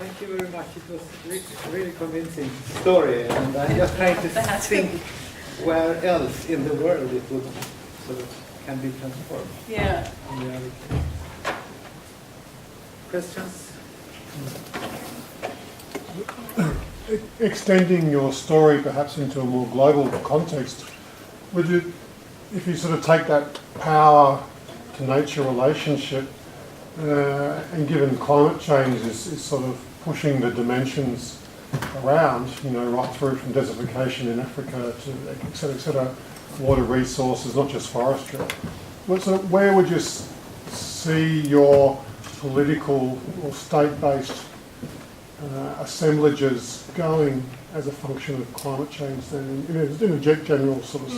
Thank you very much. It was really convincing story, and I'm just trying to think where else in the world it would sort of can be transformed. Yeah. In reality. Questions? Extending your story perhaps into a more global context, would you, if you sort of take that power to nature relationship, and given climate change is sort of pushing the dimensions around, right through from desertification in Africa to et cetera, water resources, not just forestry. Where would you see your political or state-based assemblages going as a function of climate change then, in a general sort of...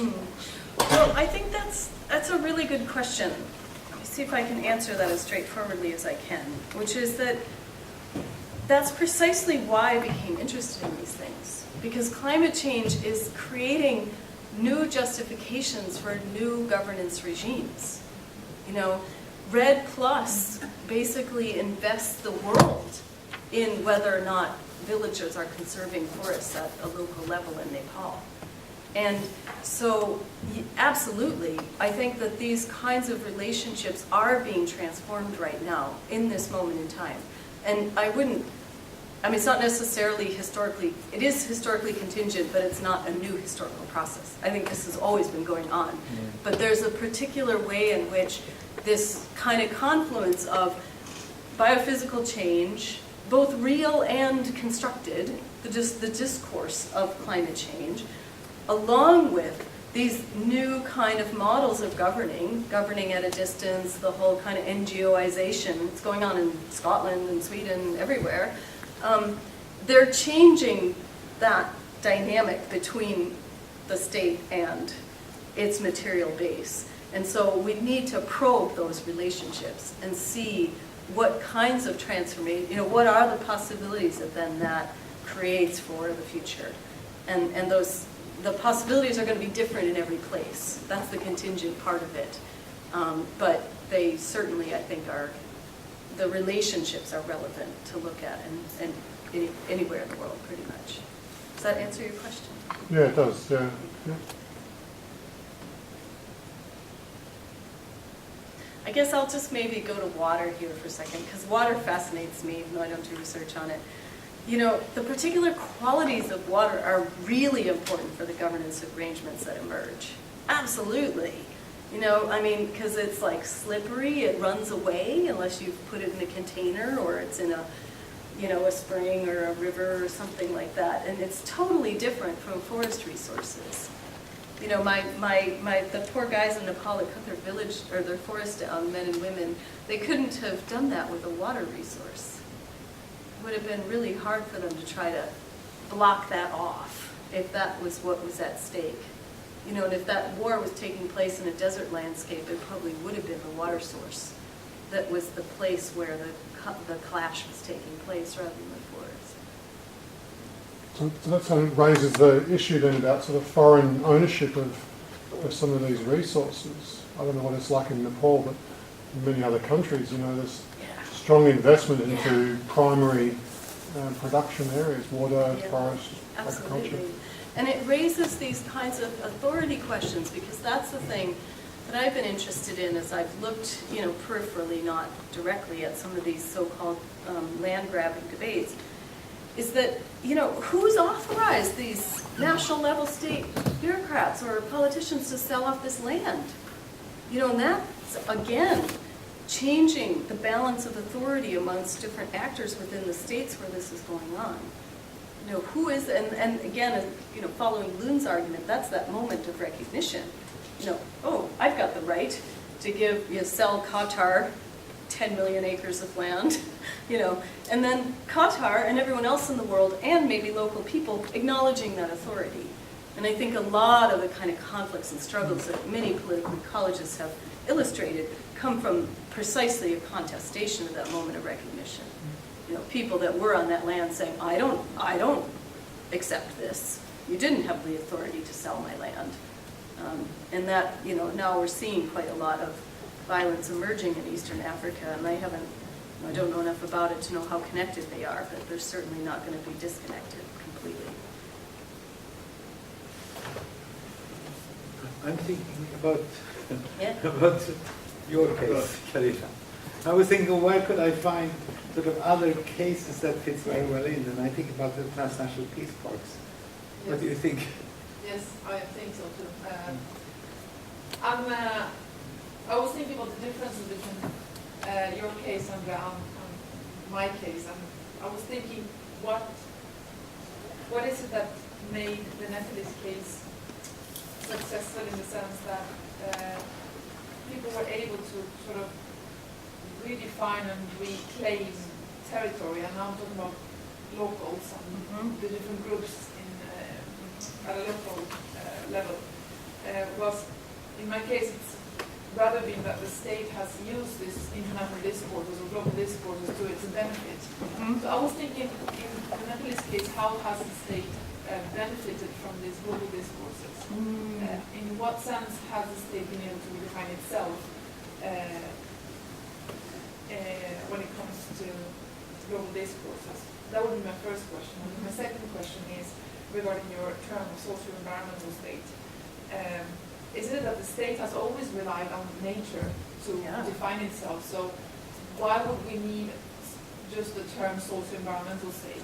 Well, I think that's a really good question. Let me see if I can answer that as straightforwardly as I can, which is that's precisely why I became interested in these things. Because climate change is creating new justifications for new governance regimes. Red Plus basically invests the world in whether or not villagers are conserving forests at a local level in Nepal. And so, absolutely, I think that these kinds of relationships are being transformed right now, in this moment in time. And it's not necessarily historically, it is historically contingent, but it's not a new historical process. I think this has always been going on. Mm-hmm. But there's a particular way in which this kind of confluence of biophysical change, both real and constructed, the discourse of climate change, along with these new kind of models of governing at a distance, the whole kind of NGOization, it's going on in Scotland and Sweden, everywhere, they're changing that dynamic between the state and its material base. And so we need to probe those relationships and see what kinds of transformation, what are the possibilities that creates for the future. And the possibilities are going to be different in every place. That's the contingent part of it. But they certainly, I think, the relationships are relevant to look at and anywhere in the world, pretty much. Does that answer your question? Yeah, it does, yeah. I guess I'll just maybe go to water here for a second, because water fascinates me, even though I don't do research on it. The particular qualities of water are really important for the governance arrangements that emerge. Absolutely. Because it's like slippery, it runs away unless you put it in a container or it's in a spring or a river or something like that. And it's totally different from forest resources. The poor guys in Nepal that cut their village or their forest down, men and women, they couldn't have done that with a water resource. It would have been really hard for them to try to block that off if that was what was at stake. And if that war was taking place in a desert landscape, it probably would have been the water source that was the place where the clash was taking place rather than the forest. So that sort of raises the issue then about sort of foreign ownership of some of these resources. I don't know what it's like in Nepal, but in many other countries, there's strong investment into primary production areas, water, forest, agriculture. And it raises these kinds of authority questions, because that's the thing that I've been interested in as I've looked, peripherally, not directly, at some of these so-called land grabbing debates, is that, who's authorized these national level state bureaucrats or politicians to sell off this land? And that's, again, changing the balance of authority amongst different actors within the states where this is going on. Who is, and again, following Loon's argument, that's that moment of recognition. I've got the right to sell Qatar 10 million acres of land, and then Qatar and everyone else in the world, and maybe local people, acknowledging that authority. And I think a lot of the kind of conflicts and struggles that many political ecologists have illustrated come from precisely a contestation of that moment of recognition. People that were on that land saying, I don't accept this. You didn't have the authority to sell my land. And that, now we're seeing quite a lot of violence emerging in Eastern Africa, and I haven't I don't know enough about it to know how connected they are, but they're certainly not going to be disconnected completely. I'm thinking about Yeah. about your case, Karina. I was thinking, where could I find sort of other cases that fits very well in? And I think about the transnational peace parks. What do you think? Yes, I think so too. I was thinking about the differences between your case, Andrea, and my case, and I was thinking, what is it that made the Nepalese case successful in the sense that people were able to sort of redefine and reclaim territory, and now I'm talking about locals and the different groups at a local level. Was in my case, it's rather been that the state has used this international discourses or global discourses to its benefit. So I was thinking, in the Nepalese case, how has the state benefited from these global discourses? In what sense has the state been able to redefine itself when it comes to global discourses? That would be my first question. And my second question is regarding your term of socio-environmental state. Is it that the state has always relied on nature to define itself? So why would we need just the term socio-environmental state?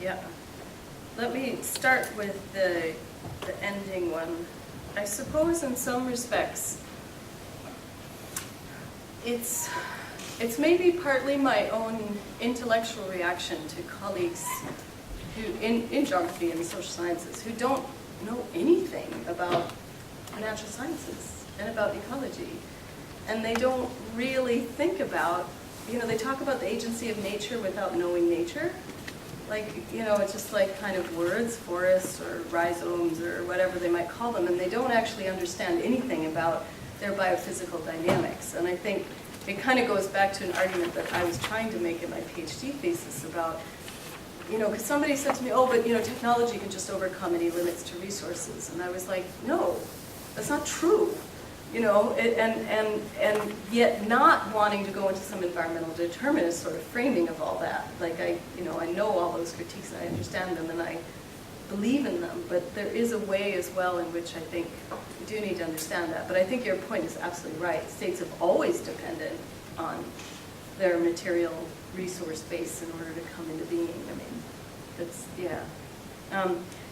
Yeah. Let me start with the ending one. I suppose in some respects, it's maybe partly my own intellectual reaction to colleagues who in geography and social sciences who don't know anything about natural sciences and about ecology. And they don't really think about, they talk about the agency of nature without knowing nature. Like, it's just like kind of words, forests or rhizomes or whatever they might call them, and they don't actually understand anything about their biophysical dynamics. And I think it kind of goes back to an argument that I was trying to make in my PhD thesis about, because somebody said to me, oh, but technology can just overcome any limits to resources. And I was like, no, that's not true. And yet not wanting to go into some environmental determinist sort of framing of all that. Like I know all those critiques, I understand them, and I believe in them, but there is a way as well in which I think we do need to understand that. But I think your point is absolutely right. States have always depended on their material resource base in order to come into being. I mean, that's, yeah.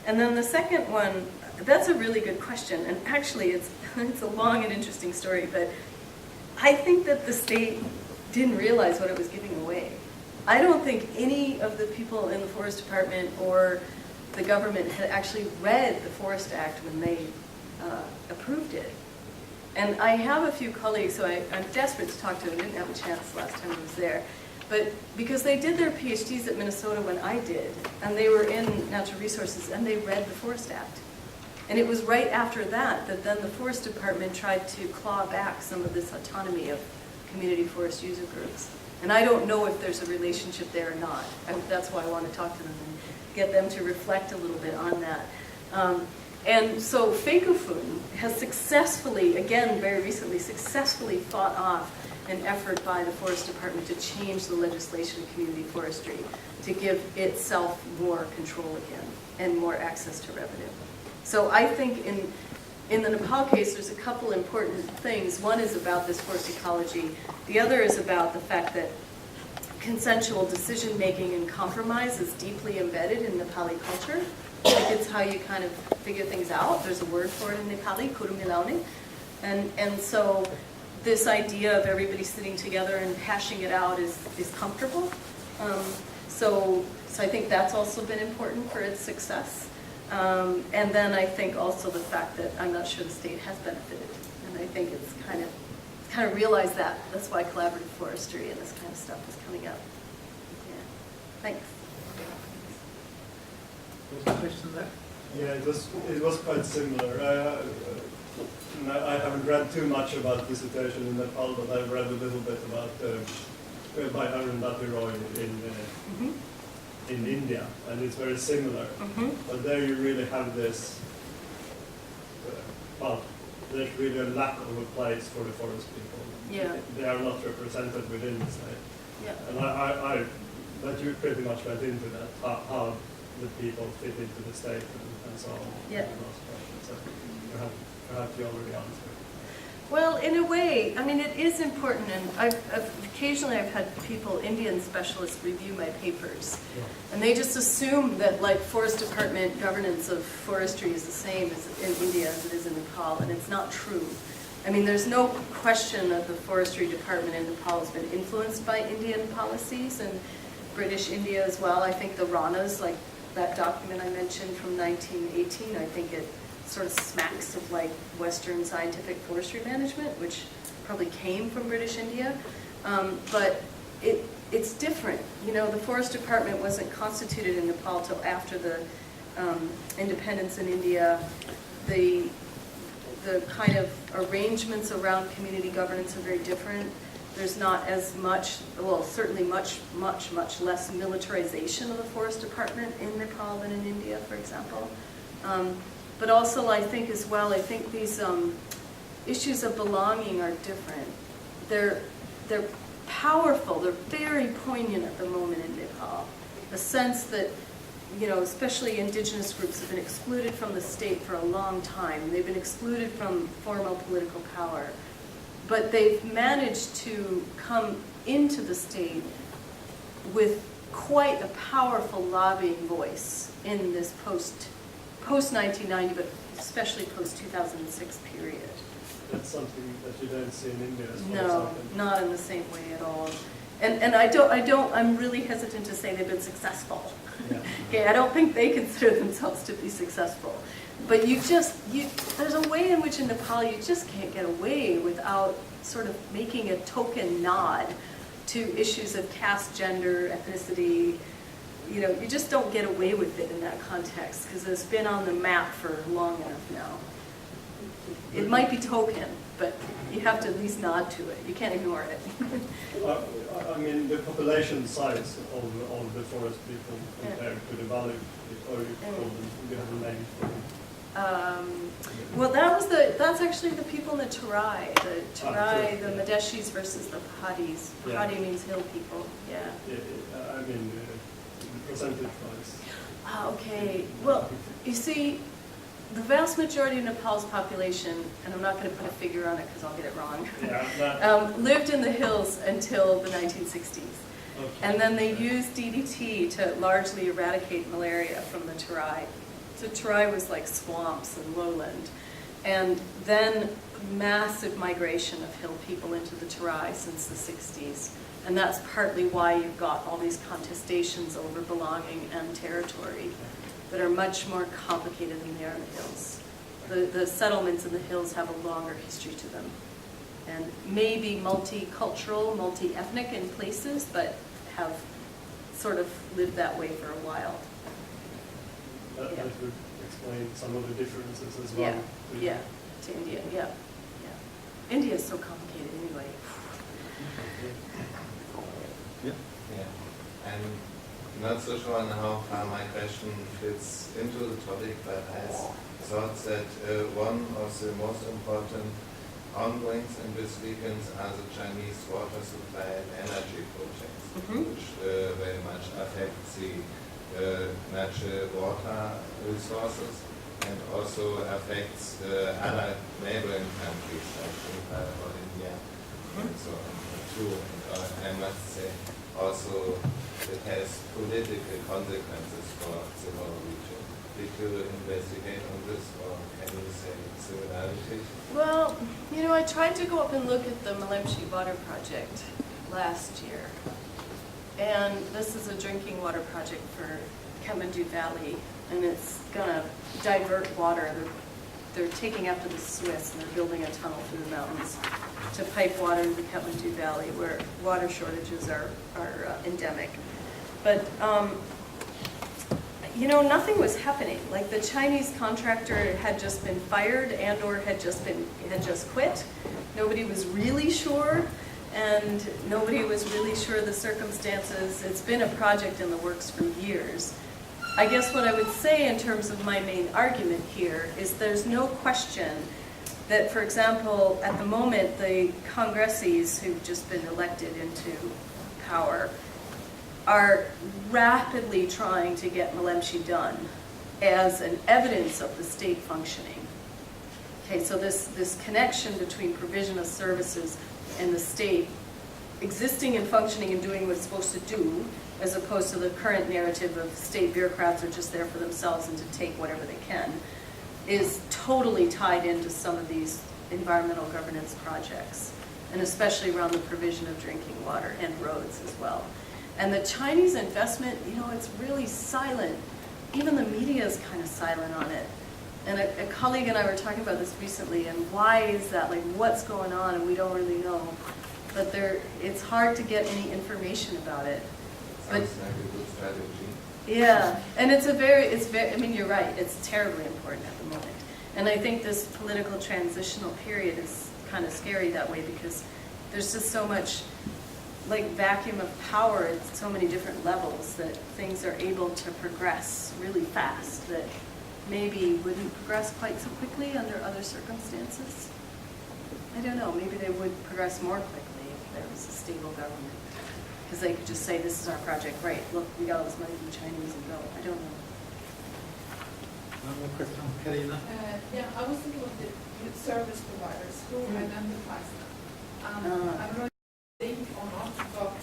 And then the second one, that's a really good question, and actually it's a long and interesting story, but I think that the state didn't realize what it was giving away. I don't think any of the people in the Forest Department or the government had actually read the Forest Act when they approved it. And I have a few colleagues who I'm desperate to talk to, and didn't have a chance last time I was there. But because they did their PhDs at Minnesota when I did, and they were in natural resources, and they read the Forest Act. And it was right after that that then the Forest Department tried to claw back some of this autonomy of community forest user groups. And I don't know if there's a relationship there or not. That's why I want to talk to them and get them to reflect a little bit on that. And so Feikofun has successfully, again very recently, successfully fought off an effort by the Forest Department to change the legislation of community forestry to give itself more control again and more access to revenue. So I think in the Nepal case, there's a couple important things. One is about this forest ecology. The other is about the fact that consensual decision-making and compromise is deeply embedded in Nepali culture. Like it's how you kind of figure things out. There's a word for it in Nepali, kurumilaउने. And so this idea of everybody sitting together and hashing it out is comfortable. So I think that's also been important for its success. And then I think also the fact that I'm not sure the state has benefited. And I think it's kind of realized that. That's why collaborative forestry and this kind of stuff is coming up. Yeah. Thanks. Was a question there? Yeah, it was quite similar. I haven't read too much about the situation in Nepal, but I've read a little bit about by Arundhati Roy in India, and it's very similar. But there you really have this, there's really a lack of a place for the forest people. Yeah. They are not represented within the state. Yeah. And but you pretty much went into that, how the people fit into the state and so on. Yeah. So perhaps you already answered. Well, in a way, I mean, it is important, and occasionally I've had people, Indian specialists, review my papers, and they just assume that like forest department governance of forestry is the same as in India as it is in Nepal, and it's not true. I mean, there's no question that the forestry department in Nepal has been influenced by Indian policies and British India as well. I think the Ranas, like that document I mentioned from 1918, I think it sort of smacks of like Western scientific forestry management, which probably came from British India. But it's different. You know, the forest department wasn't constituted in Nepal till after the independence in India. The kind of arrangements around community governance are very different. There's not as much, well, certainly much less militarization of the forest department in Nepal than in India, for example. But also, I think as well, I think these issues of belonging are different. They're powerful. They're very poignant at the moment in Nepal. The sense that, you know, especially indigenous groups have been excluded from the state for a long time. They've been excluded from formal political power. But they've managed to come into the state with quite a powerful lobbying voice in this post-1990, but especially post-2006 period. That's something that you don't see in India as No, well. not in the same way at all. And I'm really hesitant to say they've been successful. Yeah. Okay, I don't think they consider themselves to be successful. But there's a way in which in Nepal you just can't get away without sort of making a token nod to issues of caste, gender, ethnicity. You know, you just don't get away with it in that context because it's been on the map for long enough now. It might be token, but you have to at least nod to it. You can't ignore it. I mean, the population size of the forest people compared to the valley people, or you call them, you have a name for them. Well, that's actually the people in the Terai. The Terai, the Madeshis versus the Pahadis. Pahadi means hill people. Yeah. I mean, the percentage-wise. Okay. Well, you see, the vast majority of Nepal's population, and I'm not going to put a figure on it because I'll get it wrong, lived in the hills until the 1960s. Okay. And then they used DDT to largely eradicate malaria from the Terai. So Terai was like swamps and lowland. And then massive migration of hill people into the Terai since the 60s. And that's partly why you've got all these contestations over belonging and territory that are much more complicated than they are in the hills. The settlements in the hills have a longer history to them. And maybe multicultural, multi-ethnic in places, but have sort of lived that way for a while. That would explain some of the differences as well. Yeah, to India, yeah. India is so complicated anyway. I'm not so sure on how far my question fits into the topic, but I thought that one of the most important ongoings in this weekend are the Chinese water supply and energy projects, which very much affect the natural water resources and also affects other neighboring countries like Nepal or India and so on too. And I must say also it has political consequences for the whole region. Did you investigate on this, or can you say similarities? Well, you know, I tried to go up and look at the Malemshi water project last year. And this is a drinking water project for Kathmandu Valley, and it's going to divert water. They're taking after the Swiss, and they're building a tunnel through the mountains to pipe water into the Kathmandu Valley, where water shortages are endemic. But you know, nothing was happening. Like the Chinese contractor had just been fired and/or had just quit. Nobody was really sure, and nobody was really sure of the circumstances. It's been a project in the works for years. I guess what I would say in terms of my main argument here is there's no question that, for example, at the moment, the Congressees who've just been elected into power are rapidly trying to get Malemshi done as an evidence of the state functioning. Okay, so this connection between provision of services and the state existing and functioning and doing what it's supposed to do, as opposed to the current narrative of state bureaucrats are just there for themselves and to take whatever they can, is totally tied into some of these environmental governance projects, and especially around the provision of drinking water and roads as well. And the Chinese investment, you know, it's really silent. Even the media is kind of silent on it. And a colleague and I were talking about this recently, and why is that? Like, what's going on? And we don't really know. But it's hard to get any information about it. Sounds like a good strategy. Yeah, and it's very, I mean, you're right, it's terribly important at the moment. And I think this political transitional period is kind of scary that way, because there's just so much, like, vacuum of power at so many different levels that things are able to progress really fast that maybe wouldn't progress quite so quickly under other circumstances. I don't know, maybe they would progress more quickly if there was a stable government. Because they could just say, this is our project, great, look, we got all this money from the Chinese and go. I don't know. One more question, Karina. Yeah, I was thinking of the service providers, who identifies them. I don't know if you think or not, but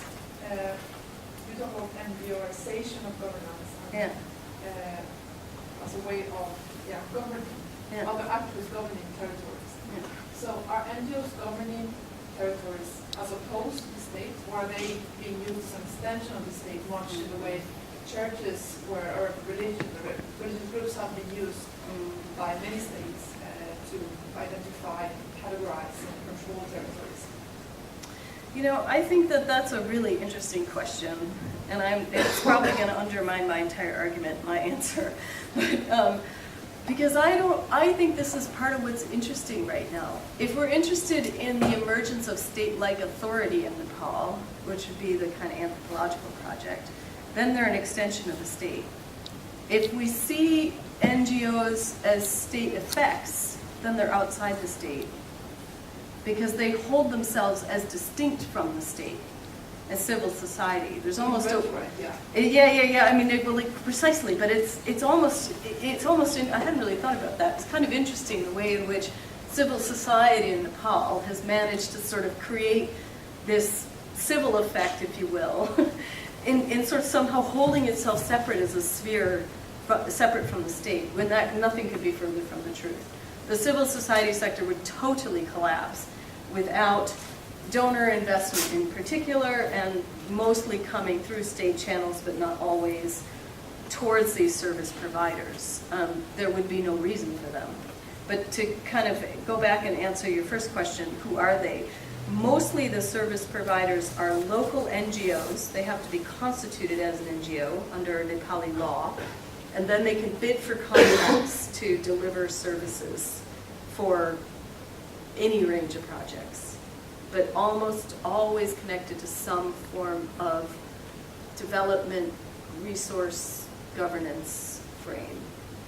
you talk about NGOization of governance and, as a way of governing, other actors governing territories. Yeah. So are NGOs governing territories as opposed to the state, or are they being used as an extension of the state, much in the way churches or religious groups have been used by many states to identify, categorize, and control territories? You know, I think that that's a really interesting question, and it's probably going to undermine my entire argument, my answer. But, because I think this is part of what's interesting right now. If we're interested in the emergence of state-like authority in Nepal, which would be the kind of anthropological project, then they're an extension of the state. If we see NGOs as state effects, then they're outside the state, because they hold themselves as distinct from the state, as civil society. There's almost a yeah. I mean, precisely, but it's almost. I hadn't really thought about that. It's kind of interesting the way in which civil society in Nepal has managed to sort of create this civil effect, if you will, in sort of somehow holding itself separate as a sphere, separate from the state, when nothing could be further from the truth. The civil society sector would totally collapse without donor investment in particular, and mostly coming through state channels, but not always, towards these service providers. There would be no reason for them. But to kind of go back and answer your first question, who are they? Mostly the service providers are local NGOs. They have to be constituted as an NGO under Nepali law, and then they can bid for contracts to deliver services for any range of projects, but almost always connected to some form of development, resource, governance frame.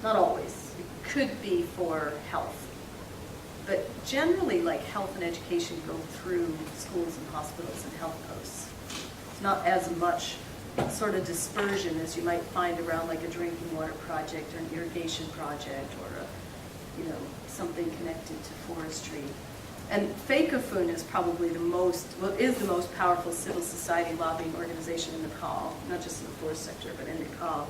Not always. It could be for health. But generally, like, health and education go through schools and hospitals and health posts. Not as much sort of dispersion as you might find around like a drinking water project or an irrigation project or something connected to forestry. And FECOFUN is probably the most powerful civil society lobbying organization in Nepal, not just in the forest sector, but in Nepal.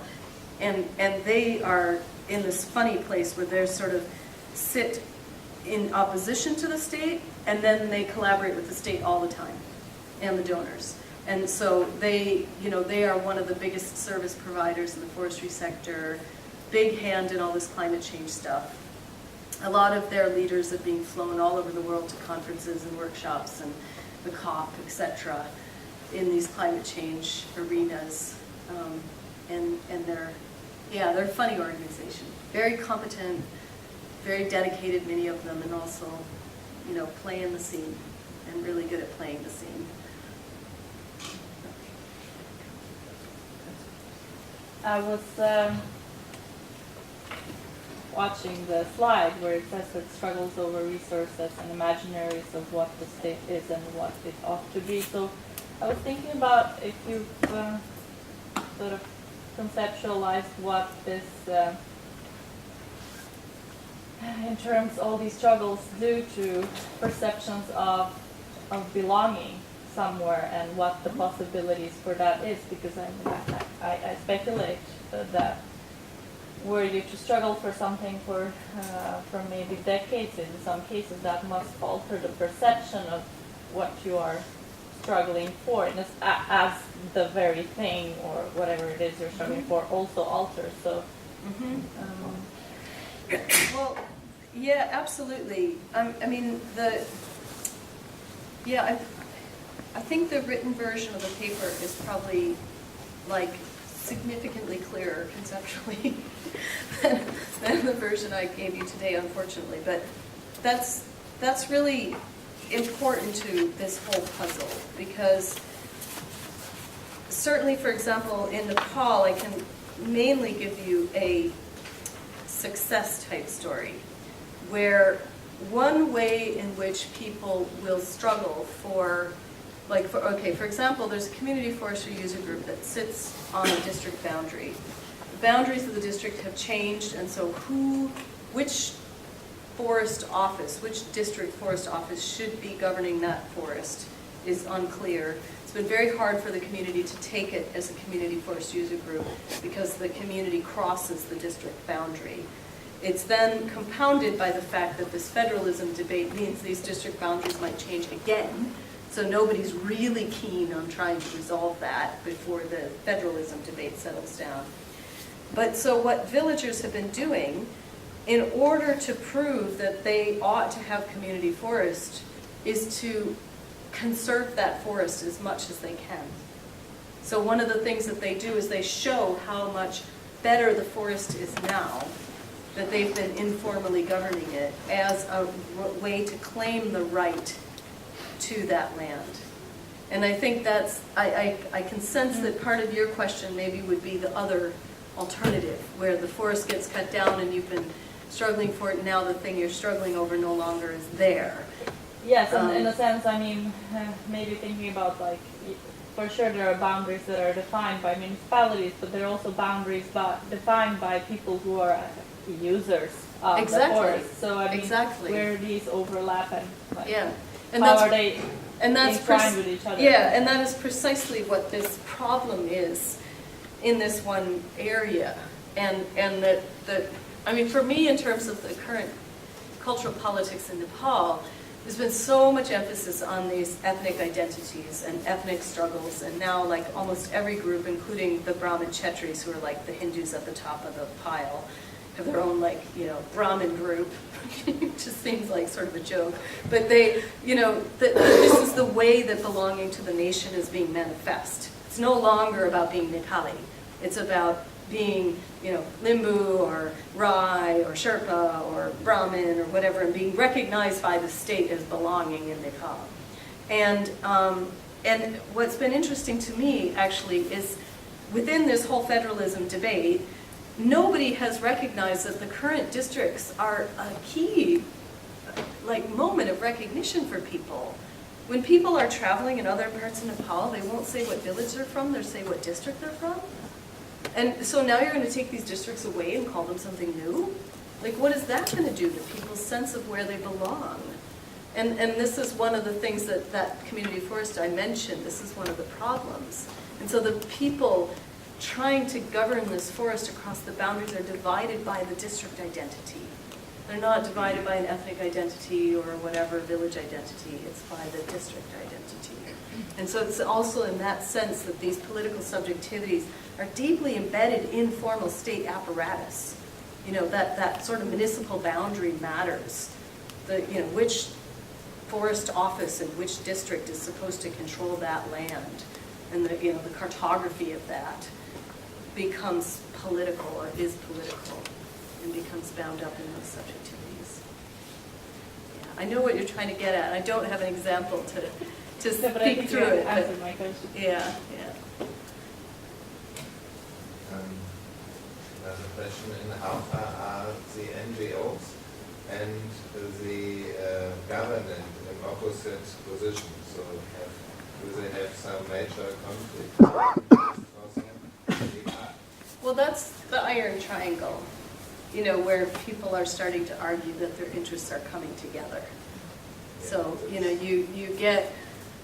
And they are in this funny place where they sort of sit in opposition to the state, and then they collaborate with the state all the time, and the donors. And so they are one of the biggest service providers in the forestry sector, big hand in all this climate change stuff. A lot of their leaders are being flown all over the world to conferences and workshops and the COP, etc., in these climate change arenas. And they're a funny organization. Very competent, very dedicated, many of them, and also, play in the scene, and really good at playing the scene. I was watching the slide where it says that struggles over resources and imaginaries of what the state is and what it ought to be. So I was thinking about if you've sort of conceptualized what this, in terms all these struggles do to perceptions of belonging somewhere and what the possibilities for that is, because I speculate that were you to struggle for something for maybe decades, in some cases that must alter the perception of what you are struggling for, and as the very thing or whatever it is you're struggling for also alters. So, well, yeah, absolutely. I mean, I think the written version of the paper is probably like significantly clearer conceptually than the version I gave you today, unfortunately. But that's really important to this whole puzzle, because certainly, for example, in Nepal, I can mainly give you a success type story, where one way in which people will struggle for example, there's a community forestry user group that sits on a district boundary. The boundaries of the district have changed, and so which district forest office should be governing that forest is unclear. It's been very hard for the community to take it as a community forest user group because the community crosses the district boundary. It's then compounded by the fact that this federalism debate means these district boundaries might change again. So nobody's really keen on trying to resolve that before the federalism debate settles down. But so what villagers have been doing in order to prove that they ought to have community forest is to conserve that forest as much as they can. So one of the things that they do is they show how much better the forest is now, that they've been informally governing it as a way to claim the right to that land. And I think that's, I can sense that part of your question maybe would be the other alternative, where the forest gets cut down and you've been struggling for it, and now the thing you're struggling over no longer is there. Yes, and in a sense, I mean, maybe thinking about, like, for sure there are boundaries that are defined by municipalities, but there are also boundaries defined by people who are users of the forest. So I mean, where these overlap and like, and how are they that's entwined with each other? Yeah, and that is precisely what this problem is in this one area. And that I mean, for me, in terms of the current cultural politics in Nepal, there's been so much emphasis on these ethnic identities and ethnic struggles, and now like almost every group, including the Brahmin Kshetris, who are like the Hindus at the top of the pile, have their own, like, you know, Brahmin group. It just seems like sort of a joke. But they, you know, this is the way that belonging to the nation is being manifest. It's no longer about being Nepali. It's about being, you know, Limbu or Rai or Sherpa or Brahmin or whatever, and being recognized by the state as belonging in Nepal. And what's been interesting to me, actually, is within this whole federalism debate, nobody has recognized that the current districts are a key, like, moment of recognition for people. When people are traveling in other parts of Nepal, they won't say what village they're from, they'll say what district they're from. And so now you're going to take these districts away and call them something new? Like, what is that going to do to people's sense of where they belong? And this is one of the things that community forest I mentioned, this is one of the problems. And so the people trying to govern this forest across the boundaries are divided by the district identity. They're not divided by an ethnic identity or whatever village identity, it's by the district identity. And so it's also in that sense that these political subjectivities are deeply embedded in formal state apparatus. You know, that sort of municipal boundary matters. You know, which forest office in which district is supposed to control that land, and the cartography of that becomes political, or is political, and becomes bound up in those subjectivities. Yeah, I know what you're trying to get at. I don't have an example to speak through it. Answer my question. Yeah. there's a question in how far are the NGOs and the government in opposite positions? So do they have some major conflict? Well, that's the iron triangle, you know, where people are starting to argue that their interests are coming together. So, you know,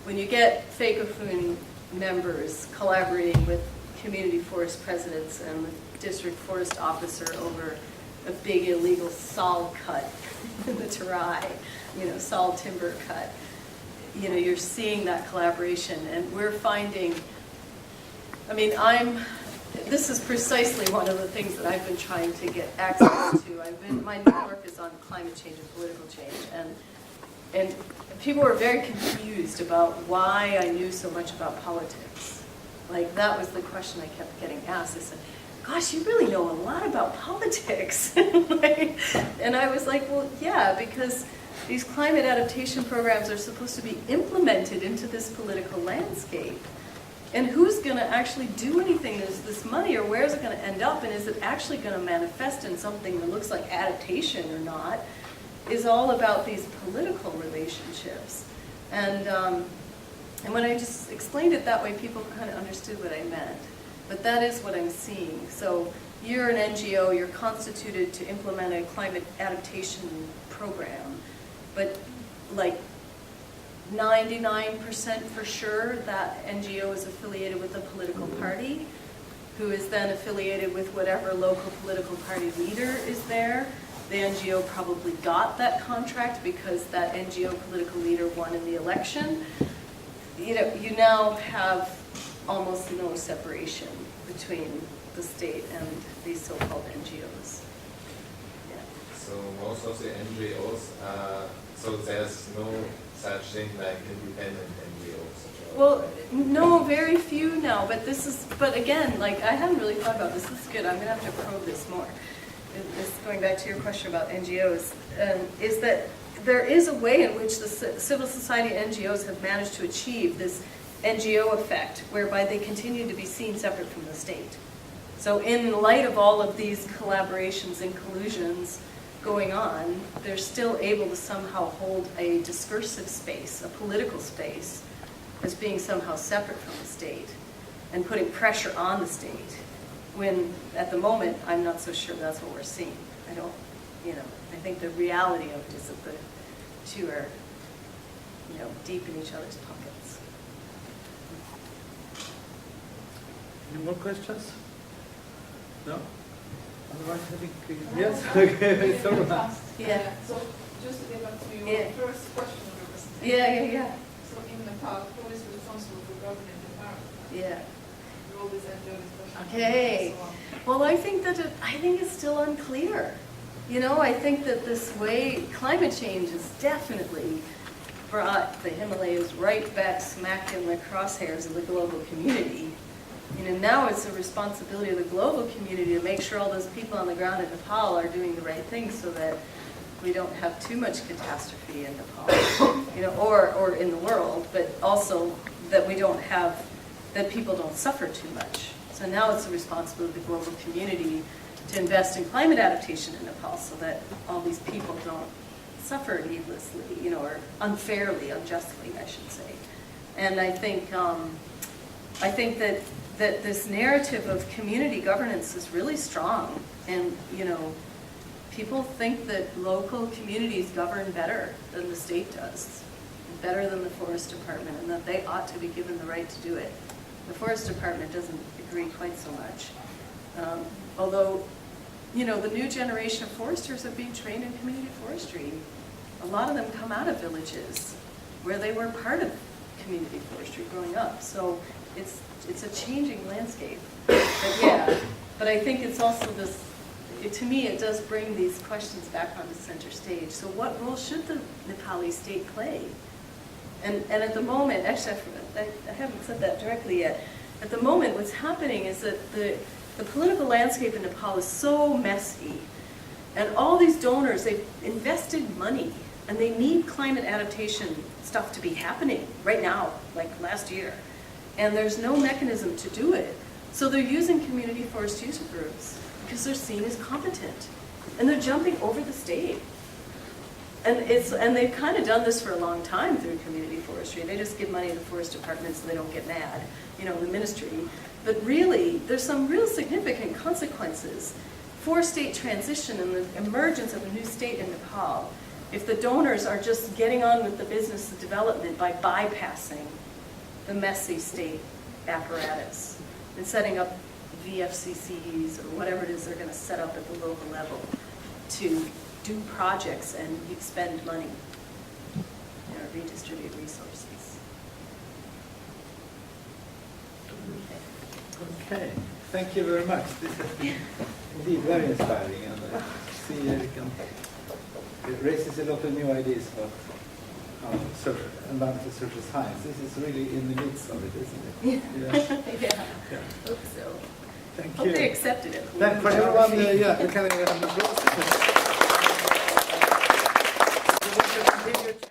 when you get FACOFUN members collaborating with community forest presidents and the district forest officer over a big illegal saw cut in the Terai, you know, saw timber cut, you know, you're seeing that collaboration, and we're finding, I mean, this is precisely one of the things that I've been trying to get access to. My network is on climate change and political change, and people were very confused about why I knew so much about politics. Like, that was the question I kept getting asked. They said, gosh, you really know a lot about politics. And I was like, well, yeah, because these climate adaptation programs are supposed to be implemented into this political landscape. And who's going to actually do anything with this money, or where is it going to end up, and is it actually going to manifest in something that looks like adaptation or not, is all about these political relationships. And when I just explained it that way, people kind of understood what I meant. But that is what I'm seeing. So you're an NGO, you're constituted to implement a climate adaptation program, but like 99% for sure that NGO is affiliated with a political party, who is then affiliated with whatever local political party leader is there. The NGO probably got that contract because that NGO political leader won in the election. You know, you now have almost no separation between the state and these so-called NGOs. Yeah. So most of the NGOs so there's no such thing like independent NGOs? Well, no, very few now, but again, like, I hadn't really thought about this. This is good. I'm going to have to probe this more. This, going back to your question about NGOs, is that there is a way in which the civil society NGOs have managed to achieve this NGO effect, whereby they continue to be seen separate from the state. So in light of all of these collaborations and collusions going on, they're still able to somehow hold a discursive space, a political space, as being somehow separate from the state and putting pressure on the state, when at the moment I'm not so sure that's what we're seeing. I don't, you know, I think the reality of it is that the two are, you know, deep in each other's pockets. Any more questions? No? Otherwise, I think, yes, okay, so Yeah. So just to get back to your Yeah. first question of representation. Yeah. So in Nepal, who is responsible for governing the environment? Yeah. All these NGOs, Okay. and so on. Well, I think it's still unclear. You know, I think that this way, climate change has definitely brought the Himalayas right back smack in the crosshairs of the global community. You know, now it's the responsibility of the global community to make sure all those people on the ground in Nepal are doing the right thing so that we don't have too much catastrophe in Nepal, you know, or in the world, but also that we don't have, that people don't suffer too much. So now it's the responsibility of the global community to invest in climate adaptation in Nepal so that all these people don't suffer needlessly, you know, or unfairly, unjustly, I should say. And I think that this narrative of community governance is really strong. And, you know, people think that local communities govern better than the state does, better than the forest department, and that they ought to be given the right to do it. The forest department doesn't agree quite so much. Although, you know, the new generation of foresters are being trained in community forestry. A lot of them come out of villages where they were part of community forestry growing up. So it's a changing landscape. But I think it's also this, to me, it does bring these questions back onto center stage. So what role should the Nepali state play? And at the moment, actually, I haven't said that directly yet. At the moment, what's happening is that the political landscape in Nepal is so messy. And all these donors, they've invested money, and they need climate adaptation stuff to be happening right now, like last year. And there's no mechanism to do it. So they're using community forest user groups. because they're seen as competent. And they're jumping over the state. And they've kind of done this for a long time through community forestry. They just give money to forest departments and they don't get mad, the ministry. But really, there's some real significant consequences for state transition and the emergence of a new state in Nepal if the donors are just getting on with the business of development by bypassing the messy state apparatus and setting up VFCCs or whatever it is they're going to set up at the local level to do projects and spend money, redistribute resources. Okay, thank you very much. This has been indeed very inspiring, and I see it raises a lot of new ideas about environmental social science. This is really in the midst of it, isn't it? Yeah. Hope so. Thank Hope you. they accepted it. Then for everyone, we can have an applause. So we shall continue to